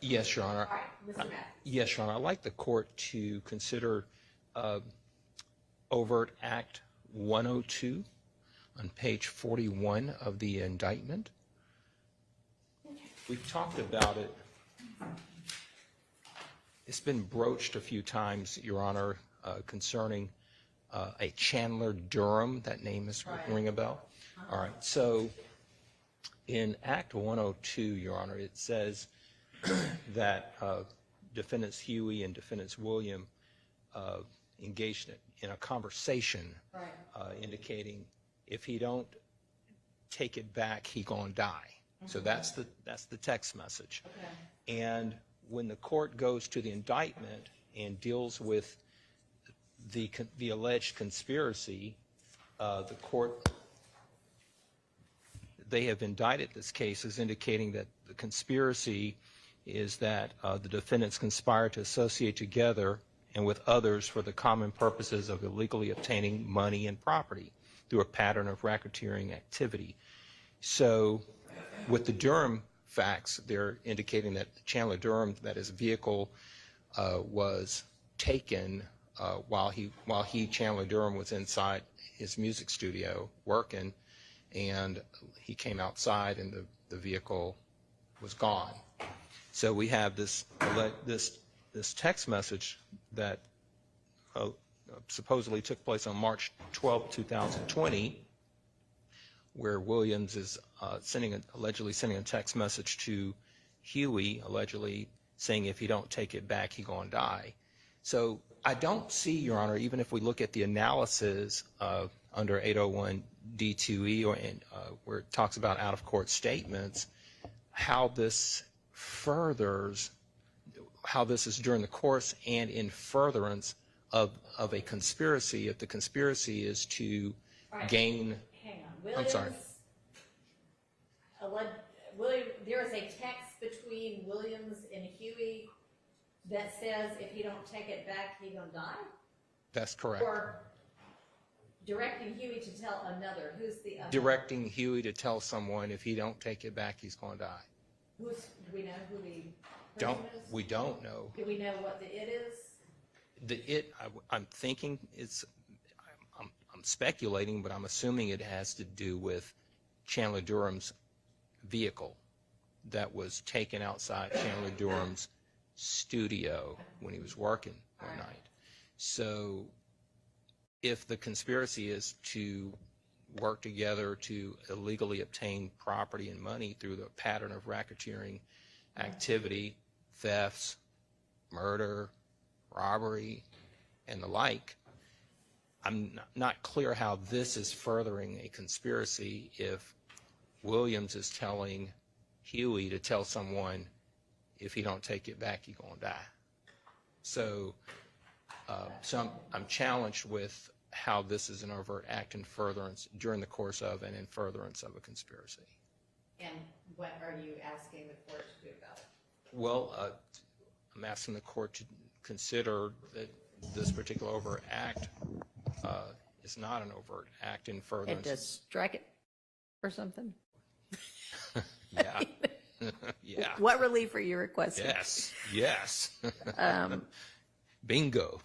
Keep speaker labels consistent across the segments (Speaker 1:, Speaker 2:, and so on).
Speaker 1: Yes, Your Honor.
Speaker 2: All right, Mr. Matthews.
Speaker 1: Yes, Your Honor. I'd like the court to consider Overt Act 102 on page 41 of the indictment. We've talked about it. It's been broached a few times, Your Honor, concerning a Chandler Durham. That name is ring a bell? All right. So in Act 102, Your Honor, it says that defendants Huey and defendants William engaged in a conversation indicating if he don't take it back, he gonna die. So that's the text message. Okay. And when the court goes to the indictment and deals with the alleged conspiracy, the court, they have indicted this case as indicating that the conspiracy is that the defendants conspire to associate together and with others for the common purposes of illegally obtaining money and property through a pattern of racketeering activity. So with the Durham facts, they're indicating that Chandler Durham, that his vehicle was taken while Chandler Durham was inside his music studio working, and he came outside and the vehicle was gone. So we have this text message that supposedly took place on March 12, 2020, where Williams is allegedly sending a text message to Huey, allegedly saying if he don't take it back, he gonna die. So I don't see, Your Honor, even if we look at the analysis under 801 D2E where it talks about out-of-court statements, how this furthers, how this is during the course and in furtherance of a conspiracy. If the conspiracy is to gain.
Speaker 2: Hang on. Williams,
Speaker 1: I'm sorry.
Speaker 2: There is a text between Williams and Huey that says if he don't take it back, he gonna die?
Speaker 1: That's correct.
Speaker 2: Or directing Huey to tell another. Who's the other?
Speaker 1: Directing Huey to tell someone if he don't take it back, he's gonna die.
Speaker 2: Do we know who the person is?
Speaker 1: We don't know.
Speaker 2: Do we know what the it is?
Speaker 1: I'm thinking I'm speculating, but I'm assuming it has to do with Chandler Durham's vehicle that was taken outside Chandler Durham's studio when he was working one night. So if the conspiracy is to work together to illegally obtain property and money through the pattern of racketeering activity, thefts, murder, robbery, and the like, I'm not clear how this is furthering a conspiracy if Williams is telling Huey to tell someone if he don't take it back, he's gonna die. So, I'm challenged with how this is an overt act in furtherance during the course of and in furtherance of a conspiracy.
Speaker 2: And what are you asking the court to do about it?
Speaker 1: Well, I'm asking the court to consider that this particular overt act is not an overt act in furtherance.
Speaker 3: And just strike it or something?
Speaker 1: Yeah. Yeah.
Speaker 3: What relief are you requesting?
Speaker 1: Yes. Bingo.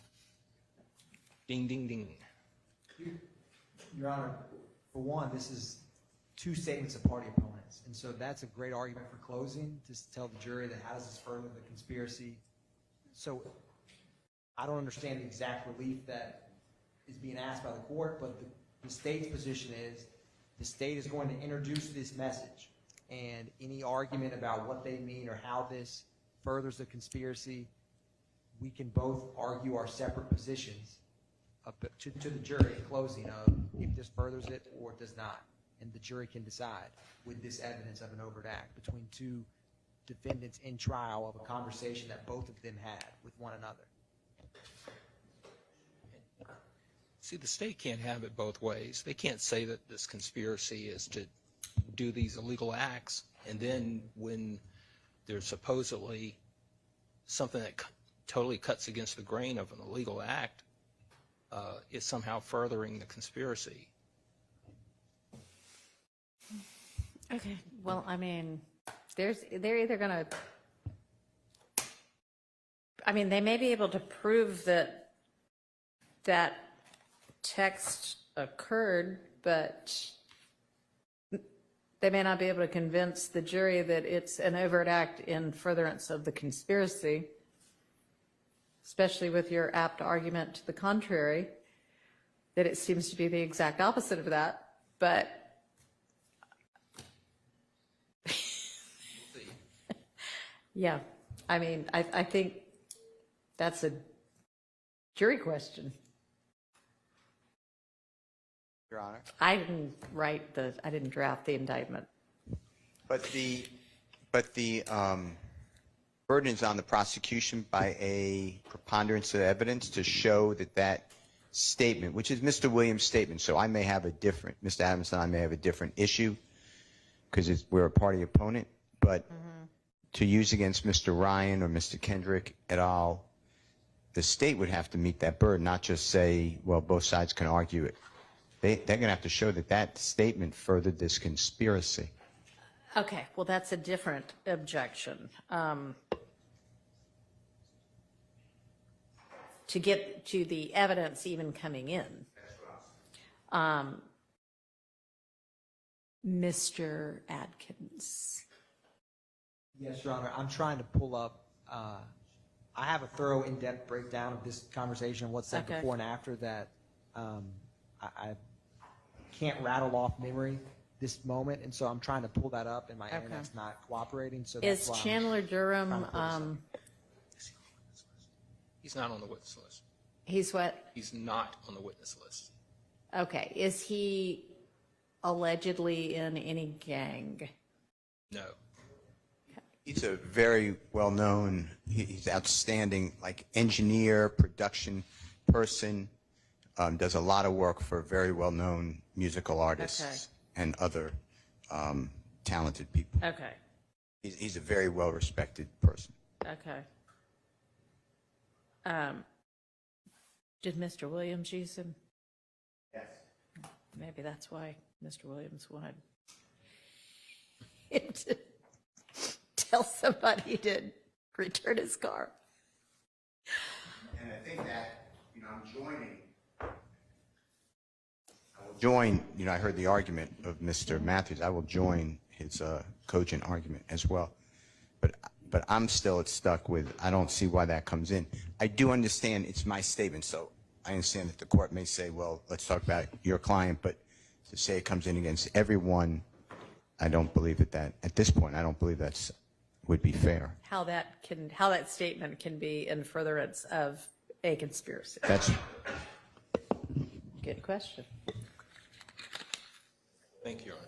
Speaker 1: Ding, ding, ding.
Speaker 4: Your Honor, for one, this is two statements of party opponents, and so that's a great argument for closing, to tell the jury that how does this further the conspiracy. So I don't understand the exact relief that is being asked by the court, but the state's position is the state is going to introduce this message, and any argument about what they mean or how this furthers the conspiracy, we can both argue our separate positions to the jury in closing of if this furthers it or it does not. And the jury can decide with this evidence of an overt act between two defendants in trial of a conversation that both of them had with one another.
Speaker 1: See, the state can't have it both ways. They can't say that this conspiracy is to do these illegal acts, and then when there's supposedly something that totally cuts against the grain of an illegal act, is somehow furthering the conspiracy.
Speaker 3: Okay. Well, I mean, they're either going to I mean, they may be able to prove that that text occurred, but they may not be able to convince the jury that it's an overt act in furtherance of the conspiracy, especially with your apt argument to the contrary, that it seems to be the exact opposite of that. But yeah, I mean, I think that's a jury question.
Speaker 5: Your Honor.
Speaker 3: I didn't draft the indictment.
Speaker 5: But the burden is on the prosecution by a preponderance of evidence to show that that statement, which is Mr. Williams' statement, so I may have a different, Mr. Adams and I may have a different issue because we're a party opponent, but to use against Mr. Ryan or Mr. Kendrick et al., the state would have to meet that burden, not just say, well, both sides can argue it. They're going to have to show that that statement furthered this conspiracy.
Speaker 3: Okay, well, that's a different objection. To get to the evidence even coming in. Mr. Adkins.
Speaker 4: Yes, Your Honor. I'm trying to pull up, I have a thorough, in-depth breakdown of this conversation, what's said
Speaker 3: Okay.
Speaker 4: before and after that. I can't rattle off memory this moment, and so I'm trying to pull that up, and my internet's not cooperating, so that's
Speaker 3: Is
Speaker 4: why I'm
Speaker 3: Chandler Durham,
Speaker 4: trying to pull this
Speaker 1: He's not on the witness list.
Speaker 3: he's what?
Speaker 1: He's not on the witness list.
Speaker 3: Okay, is he allegedly in any gang?
Speaker 1: No.
Speaker 5: He's a very well-known, he's outstanding, like engineer, production person, does a lot of work for very well-known musical artists and other talented people.
Speaker 3: Okay,
Speaker 5: He's a very well-respected person.
Speaker 3: okay. Did Mr. Williams use him?
Speaker 5: Yes.
Speaker 3: Maybe that's why Mr. Williams wanted him to tell somebody to return his car.
Speaker 5: And I think that, I'm joining. I will join, I heard the argument of Mr. Matthews. I will join his cogent argument as well. But I'm still stuck with, I don't see why that comes in. I do understand it's my statement, so I understand that the court may say, well, let's talk about your client, but to say it comes in against everyone, I don't believe that at this point, I don't believe that's would be fair.
Speaker 3: How that statement can be in furtherance of a conspiracy.
Speaker 5: That's
Speaker 3: Good question.
Speaker 1: Thank you, Your Honor.